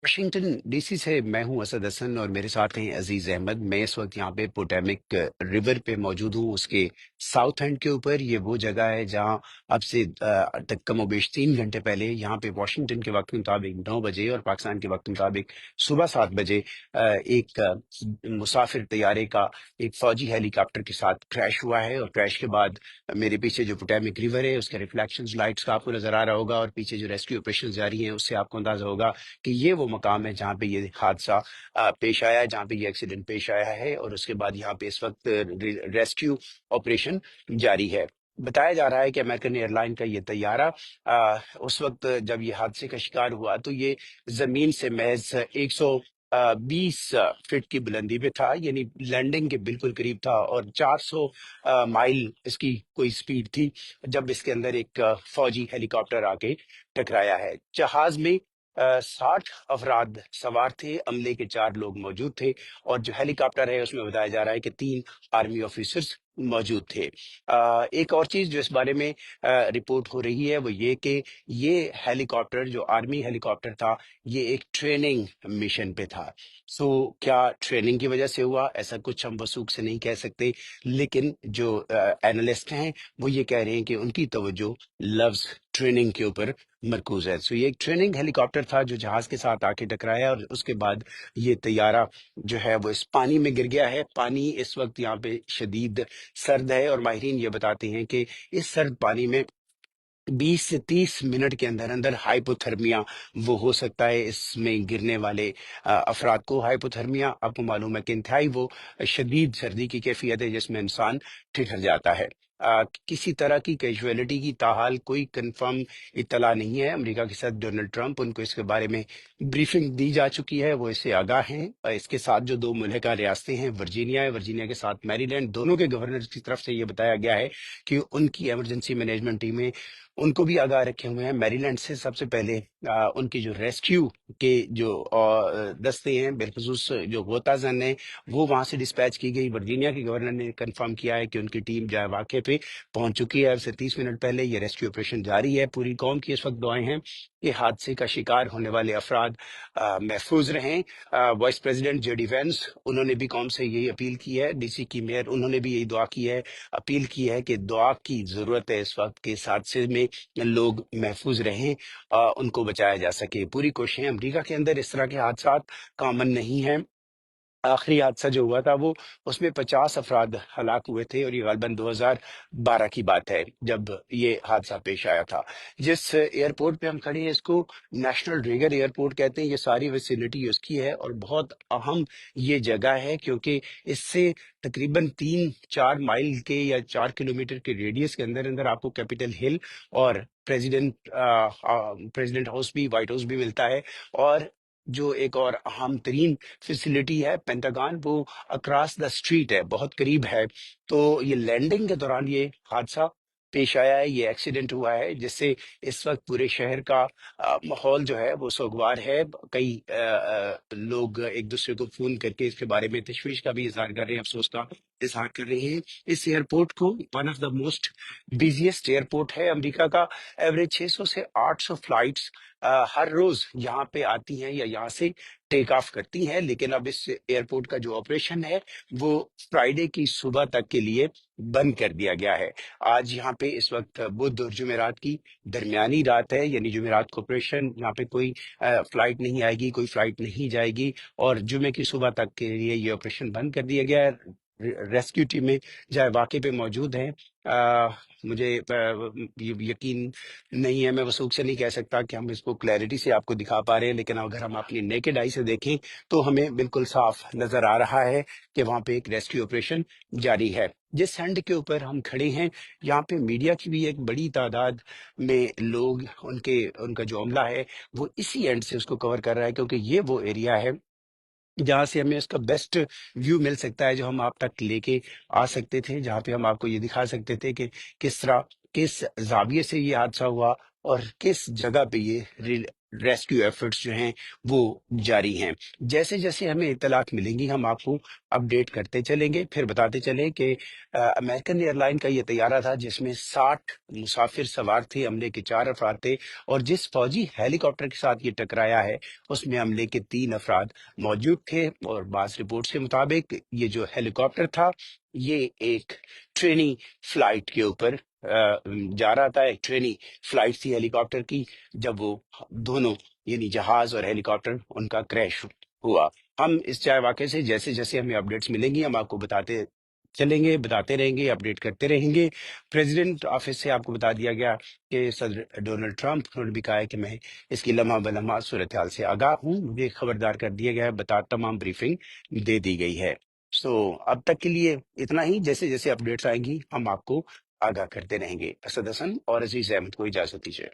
Washington DC से मैं हूं असद हसन और मेरे साथ हैं अजीज अहमद। मैं इस वक्त यहाँ पे पोटोमेक रिवर पे मौजूद हूँ, उसके साउथ एंड के ऊपर। ये वो जगह है जहाँ अब से तक कमोबेश 3 घंटे पहले यहाँ पे वाशिंगटन के वक्त के मुताबिक 9 बजे और पाकिस्तान के वक्त के मुताबिक सुबह 7 बजे एक मुसाफिर तैयारे का एक फौजी हेलीकॉप्टर के साथ क्रैश हुआ है। और क्रैश के बाद मेरे पीछे जो पोटोमेक रिवर है उसके रिफ्लेक्शन लाइट्स का आपको नजर आ रहा होगा, और पीछे जो रेस्क्यू ऑपरेशन जारी हैं उससे आपको अंदाजा होगा कि ये वो मकाम है जहाँ पे ये हादसा पेश आया है, जहाँ पे ये एक्सीडेंट पेश आया है। और उसके बाद यहाँ पे इस वक्त रेस्क्यू ऑपरेशन जारी है। बताया जा रहा है कि अमेरिकन एयरलाइन का ये तैयारा उस वक्त जब ये हादसे का शिकार हुआ तो ये जमीन से महज 120 फीट की बुलंदी पे था, यानी लैंडिंग के बिल्कुल करीब था। और 400 माइल इसकी कोई स्पीड थी जब इसके अंदर एक फौजी हेलीकॉप्टर आके टकराया है। जहाज में 60 अफराद सवार थे, अमले के 4 लोग मौजूद थे। और जो हेलीकॉप्टर है उसमें बताया जा रहा है कि 3 आर्मी ऑफिसर्स मौजूद थे। एक और चीज जो इस बारे में रिपोर्ट हो रही है वो ये कि ये हेलीकॉप्टर जो आर्मी हेलीकॉप्टर था ये एक ट्रेनिंग मिशन पे था। सो क्या ट्रेनिंग की वजह से हुआ, ऐसा कुछ हम वसूख से नहीं कह सकते, लेकिन जो एनालिस्ट हैं वो ये कह रहे हैं कि उनकी तवज्जो लफ्ज ट्रेनिंग के ऊपर मरकूज है। सो ये एक ट्रेनिंग हेलीकॉप्टर था जो जहाज के साथ आके टकराया, और उसके बाद ये तैयारा जो है वो इस पानी में गिर गया है। पानी इस वक्त यहाँ पे शदीद सर्द है, और माहिरीन ये बताते हैं कि इस सर्द पानी में 20 से 30 मिनट के अंदर अंदर हाइपोथर्मिया वो हो सकता है। इसमें गिरने वाले अफराद को हाइपोथर्मिया, आपको मालूम है कि इंतहाई वो शदीद सर्दी की कैफियत है जिसमें इंसान ठिठुर जाता है। किसी तरह की कैजुअलिटी की ताहाल कोई कंफर्म इत्तला नहीं है। अमेरिका के साथ डोनाल्ड ट्रंप, उनको इसके बारे में ब्रीफिंग दी जा चुकी है, वो इससे आगाह हैं। इसके साथ जो 2 मुल्हका रियासतें हैं, वर्जीनिया है, वर्जीनिया के साथ मैरीलैंड, दोनों के गवर्नर की तरफ से ये बताया गया है कि उनकी इमरजेंसी मैनेजमेंट टीमें उनको भी आगाह रखे हुए हैं। मैरीलैंड से सबसे पहले उनकी जो रेस्क्यू के जो दस्ते हैं, बिलखसूस जो गोताजन है, वो वहां से डिस्पैच की गई। वर्जीनिया के गवर्नर ने कंफर्म किया है कि उनकी टीम जो है वाक़े पे पहुंच चुकी है। अब से 30 मिनट पहले ये रेस्क्यू ऑपरेशन जारी है। पूरी कौम की इस वक्त दुआएं हैं कि हादसे का शिकार होने वाले अफराद महफूज रहें। वाइस प्रेसिडेंट जेडी वेंस, उन्होंने भी कौम से यही अपील की है। डीसी की मेयर, उन्होंने भी यही दुआ की है, अपील की है कि दुआ की जरूरत है इस वक्त के इस हादसे में लोग महफूज रहें, उनको बचाया जा सके। पूरी कोशिशें, अमेरिका के अंदर इस तरह के हादसा कॉमन नहीं हैं। आखिरी हादसा जो हुआ था वो उसमें 50 अफराद हलाक हुए थे, और ये गलबन 2012 की बात है जब ये हादसा पेश आया था। जिस एयरपोर्ट पे हम खड़े हैं इसको नेशनल ड्रेगर एयरपोर्ट कहते हैं। ये सारी फैसिलिटी उसकी है, और बहुत अहम ये जगह है क्योंकि इससे तकरीबन 3-4 माइल के या 4 किलोमीटर के रेडियस के अंदर अंदर आपको कैपिटल हिल और प्रेसिडेंट हाउस भी, व्हाइट हाउस भी मिलता है। और जो एक और अहम तरीन फैसिलिटी है पेंटागन, वो अक्रॉस द स्ट्रीट है, बहुत करीब है। तो ये लैंडिंग के दौरान ये हादसा पेश आया है, ये एक्सीडेंट हुआ है, जिससे इस वक्त पूरे शहर का माहौल जो है वो सोगवार है। कई लोग एक दूसरे को फोन करके इसके बारे में तशवीश का भी इजहार कर रहे हैं, अफसोस का इजहार कर रहे हैं। इस एयरपोर्ट को one of the most busiest airport है अमेरिका का। एवरेज 600 से 800 फ्लाइट्स हर रोज यहाँ पे आती हैं या यहाँ से टेक ऑफ करती हैं। लेकिन अब इस एयरपोर्ट का जो ऑपरेशन है वो फ्राइडे की सुबह तक के लिए बंद कर दिया गया है। आज यहाँ पे इस वक्त बुध और जुमेरात की दरमियानी रात है, यानी जुमेरात को ऑपरेशन यहाँ पे कोई फ्लाइट नहीं आएगी, कोई फ्लाइट नहीं जाएगी, और जुमे की सुबह तक के लिए ये ऑपरेशन बंद कर दिया गया है। रेस्क्यू टीमें जहाँ वाक़े पे मौजूद हैं। मुझे यकीन नहीं है, मैं वसूख से नहीं कह सकता कि हम इसको क्लैरिटी से आपको दिखा पा रहे हैं, लेकिन अगर हम अपनी नेकेड आई से देखें तो हमें बिल्कुल साफ नजर आ रहा है कि वहां पे एक रेस्क्यू ऑपरेशन जारी है। जिस एंड के ऊपर हम खड़े हैं यहाँ पे मीडिया की भी एक बड़ी तादाद में लोग, उनका जो अमला है वो इसी एंड से उसको कवर कर रहा है, क्योंकि ये वो एरिया है जहाँ से हमें इसका बेस्ट व्यू मिल सकता है, जो हम आप तक लेके आ सकते थे, जहाँ पे हम आपको ये दिखा सकते थे कि किस तरह, किस जाविये से ये हादसा हुआ और किस जगह पे ये ریسکیو ایفرٹس جو ہیں وہ جاری ہیں۔ جیسے جیسے ہمیں اطلاعات ملیں گی ہم آپ کو اپڈیٹ کرتے چلیں گے۔ پھر بتاتے چلیں کہ امریکن ایئر لائن کا یہ طیارہ تھا جس میں 60 مسافر سوار تھے، عملے کے 4 افراد تھے، اور جس فوجی ہیلی کاپٹر کے ساتھ یہ ٹکرایا ہے اس میں عملے کے 3 افراد موجود تھے۔ اور بعض رپورٹس کے مطابق یہ جو ہیلی کاپٹر تھا یہ ایک ٹریننگ فلائٹ کے اوپر جا رہا تھا، ایک ٹریننگ فلائٹ تھی ہیلی کاپٹر کی، جب وہ دونوں یعنی جہاز اور ہیلی کاپٹر ان کا کریش ہوا۔ ہم اس چائے واقعے سے جیسے جیسے ہمیں اپڈیٹس ملیں گی ہم آپ کو بتاتے چلیں گے، بتاتے رہیں گے، اپڈیٹ کرتے رہیں گے۔ پریزیڈنٹ آفس سے آپ کو بتا دیا گیا کہ صدر ڈونلڈ ٹرمپ انہوں نے بھی کہا ہے کہ میں اس کی لمحہ بلمحہ صورتحال سے آگاہ ہوں، مجھے خبردار کر دیا گیا ہے، تمام بریفنگ دے دی گئی ہے۔ سو اب تک کے لیے اتنا ہی، جیسے جیسے اپڈیٹس آئیں گی ہم آپ کو آگاہ کرتے رہیں گے۔ اسد حسن اور عزیز احمد کو اجازت دیجیے۔